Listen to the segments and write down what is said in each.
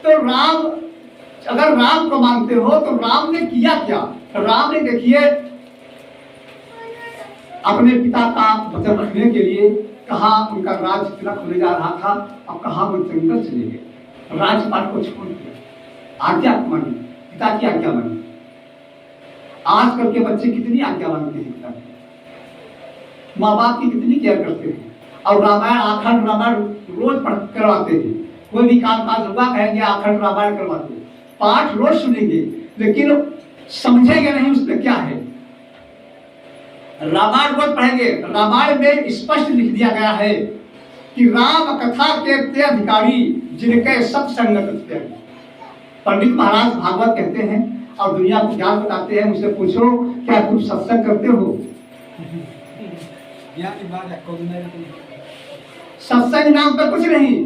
तो राम, अगर राम को मानते हो तो राम ने किया क्या? राम ने देखिए अपने पिता का वचन रखने के लिए कहा, उनका राज कितना खुले जा रहा था, अब कहा वो जंगल चले गए, राजपाट को छोड़ दिया, आज्ञा मानी, पिता की आज्ञा मानी। आजकल के बच्चे कितनी आज्ञा मानते हैं पिता की, माँ बाप की कितनी केयर करते हैं, और रामायण अखंड रामायण रोज पढ़ करवाते हैं। कोई भी काम काज होगा कहेंगे अखंड रामायण करवाते हैं, पाठ रोज सुनेंगे, लेकिन समझेंगे नहीं उसमें क्या है। रामायण रोज पढ़ेंगे, रामायण में स्पष्ट लिख दिया गया है कि राम कथा के ते अधिकारी जिनके सत्संगत थे। पंडित महाराज भागवत कहते हैं और दुनिया को ज्ञान बताते हैं, मुझसे पूछो क्या तुम सत्संग करते हो? सत्संग नाम पर कुछ नहीं।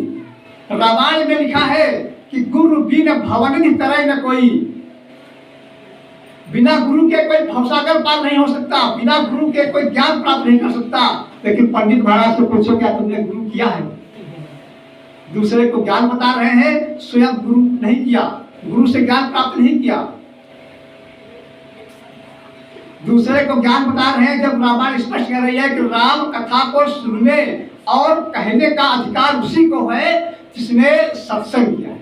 रामायण में लिखा है कि गुरु बिन भवन तरह न कोई, बिना गुरु के कोई भवसागर पार नहीं हो सकता, बिना गुरु के कोई ज्ञान प्राप्त नहीं कर सकता। लेकिन पंडित महाराज से पूछो क्या तुमने गुरु किया है? दूसरे को ज्ञान बता रहे हैं, स्वयं गुरु नहीं किया, गुरु से ज्ञान प्राप्त नहीं किया। दूसरे को ज्ञान बता रहे हैं, जब रामायण स्पष्ट कह रही है कि राम कथा को सुनने और कहने का अधिकार उसी को है जिसने सत्संग किया है।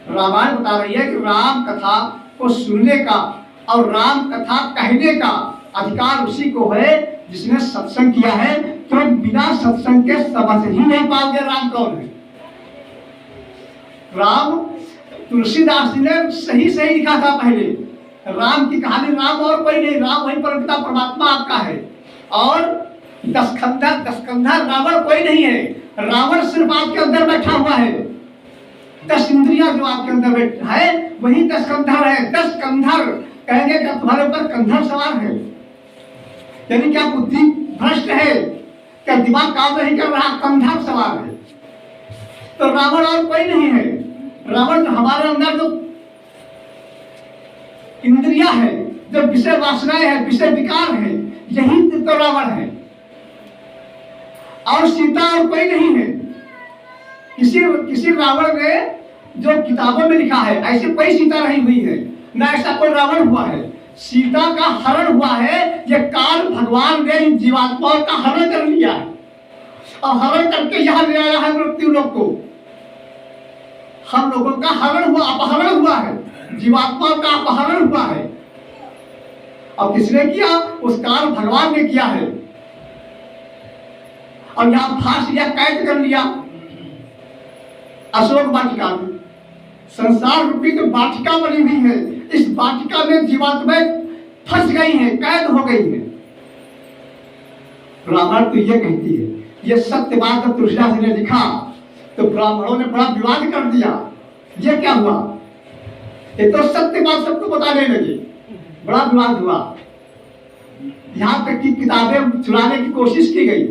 रामायण बता रही है कि राम कथा को सुनने का और राम कथा कहने का अधिकार उसी को है जिसने सत्संग किया है। तो बिना सत्संग के समझ ही नहीं पाओगे राम कौन है। राम तुलसीदास जी ने सही सही लिखा था पहले, राम की कहानी राम और कोई नहीं, राम वही परमपिता परमात्मा आपका है। और दसकंधा रावण कोई नहीं है, रावण सिर्फ आपके अंदर बैठा हुआ है। 10 इंद्रियां जो आपके अंदर बैठा है वही 10 कंधर है। 10 कंधर कहेंगे कि तुम्हारे ऊपर कंधर सवार है, यानी क्या बुद्धि भ्रष्ट है, क्या दिमाग काम नहीं कर रहा, कंधर सवार है। तो रावण और कोई नहीं है। रावण हमारे अंदर जो इंद्रियां है, जो विषय वासनाएं है, विषय विकार है, यही तो रावण है। और सीता और कोई नहीं है। किसी रावण ने जो किताबों में लिखा है ऐसे कोई सीता नहीं हुई है, ना ऐसा कोई रावण हुआ है। सीता का हरण हुआ है, ये काल भगवान ने इन जीवात्माओं का हरण कर लिया है और हरण करके यहाँ ले आया है मृत्यु लोग को। हम लोगों का हरण हुआ, अपहरण हुआ है, जीवात्माओं का अपहरण हुआ है। और किसने किया? उस काल भगवान ने किया है। और यहाँ फांस लिया, कैद कर लिया अशोक वाटिका में। संसार रूपी जो वाटिका बनी हुई है, इस वाटिका में जीवात्माएं फंस गई हैं, कैद हो गई हैं। रामायण तो ये कहती है, ये सत्य बात जब तुलसीदास ने लिखा तो ब्राह्मणों ने बड़ा विवाद कर दिया। ये क्या हुआ? ये तो सत्य बात सबको बताने लगे, बड़ा विवाद हुआ। यहाँ तक की किताबें चुराने की कोशिश की गई।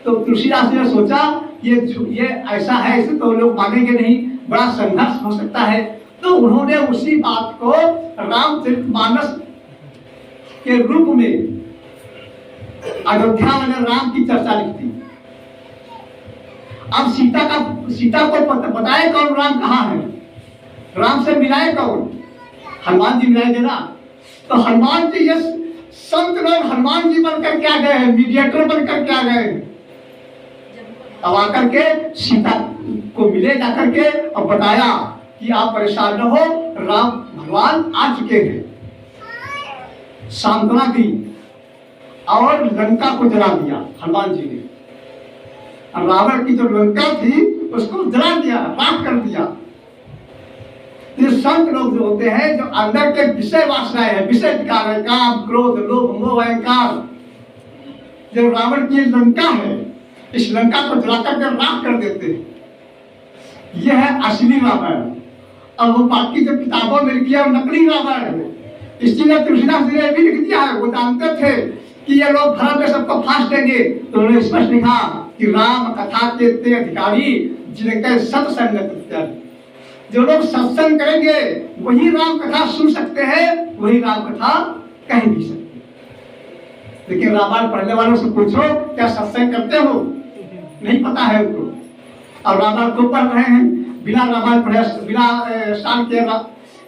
तो तुलसीदास ने सोचा ये ऐसा है, इसे तो लोग मानेंगे नहीं, बड़ा संघर्ष हो सकता है। तो उन्होंने उसी बात को रामचरितमानस के रूप में अयोध्या में राम की चर्चा लिख दी। अब सीता को बताए कौन राम कहाँ है, राम से मिलाए कौन? हनुमान जी मिलाएंगे ना। तो हनुमान जी, ये संत लोग हनुमान जी बनकर क्या गए हैं, मीडिएटर बनकर क्या गए हैं। अब आकर के सीता को मिले जाकर के और बताया कि आप परेशान न हो, राम भगवान आ चुके हैं। सांत्वना दी और लंका को जला दिया हनुमान जी ने। रावण की जो लंका थी उसको जला दिया, राख कर दिया। ये संत लोग जो होते हैं, जो अंदर के विषय वासनाएं हैं, विषय विकार है, काम क्रोध लोभ मोह अहंकार, जो रावण की लंका है, इस लंका को जलाकर के राख कर देते हैं। यह है असली रामायण। और वो बाकी जो किताबों में लिखी है वो नकली रामायण है। इसलिए तुलसीदास जी ने भी लिख दिया है। वो जानते थे कि ये लोग भरत में सबको फांस देंगे, तो उन्होंने स्पष्ट लिखा कि राम कथा के ते अधिकारी जिनके सत्संगत इत्यादि। जो लोग सत्संग करेंगे वही राम कथा सुन सकते हैं, वही राम कथा कह भी सकते हैं। लेकिन रामायण पढ़ने वालों से पूछो क्या सत्संग करते हो, नहीं पता है उनको। और रामायण को पढ़ रहे हैं, बिना रामायण पढ़े, बिना स्नान किए,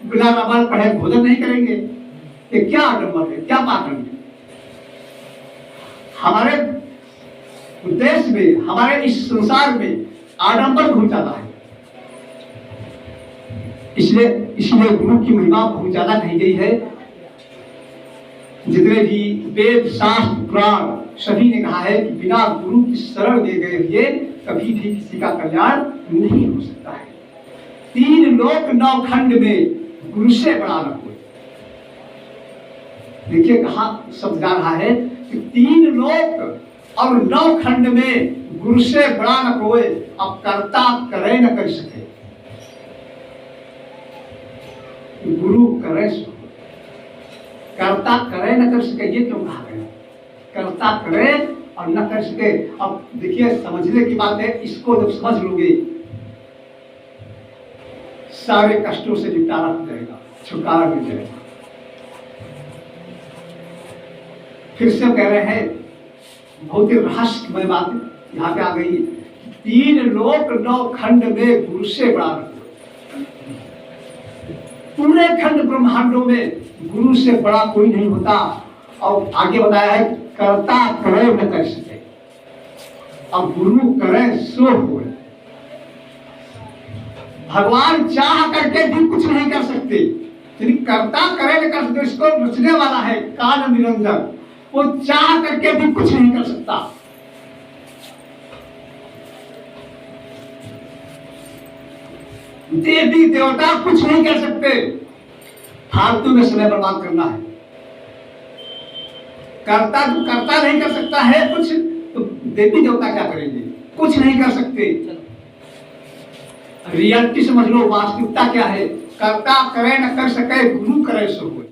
बिना रामायण पढ़े भोजन नहीं करेंगे। ये क्या आडम्बर है, क्या पाखंड है? हमारे देश में, हमारे इस संसार में आडंबर घुस जाता है। इसलिए गुरु की महिमा बहुत ज्यादा कही गई है। जितने भी वेद, शास्त्र, पुराण सभी ने कहा है कि बिना गुरु की शरण ले गए हुए कभी भी किसी का कल्याण नहीं हो सकता है। 3 लोक 9 खंड में गुरु से बड़ा न कोई। देखिए कहा शब्द जा रहा है कि 3 लोक और 9 खंड में गुरु से बड़ा न कोई, अब कर्ता करे न कर सके। गुरु करे सो, कर्ता करे न कर सके, ये क्यों कहा गया? कर्ता करे और न कर सके। अब देखिए समझने की बात है, इसको जब समझ लोगे सारे कष्टों से निपटारा हो जाएगा, छुटकारा मिल जाएगा। फिर से कह रहे हैं, बहुत ही रहस्यमय बात यहाँ पे आ गई। 3 लोक 9 खंड में गुरु से बड़ा न कोई। पूरे खंड ब्रह्मांडों में गुरु से बड़ा कोई नहीं होता। और आगे बताया है, कर्ता करे न कर सके, अब गुरु करे सो होए। भगवान चाह करके भी कुछ नहीं कर सकते, यदि कर्ता करे न कर सकते। इसको रचने वाला है काल निरंजन, वो चाह करके भी कुछ नहीं कर सकता। देवी देवता कुछ नहीं कर सकते। फालतू में समय बर्बाद करना है। कर्ता तो कर्ता नहीं कर सकता है कुछ, तो देवी देवता क्या करेंगे? कुछ नहीं कर सकते। रियलिटी समझ लो, वास्तविकता क्या है? कर्ता करे न कर सके, गुरु करे सो होए।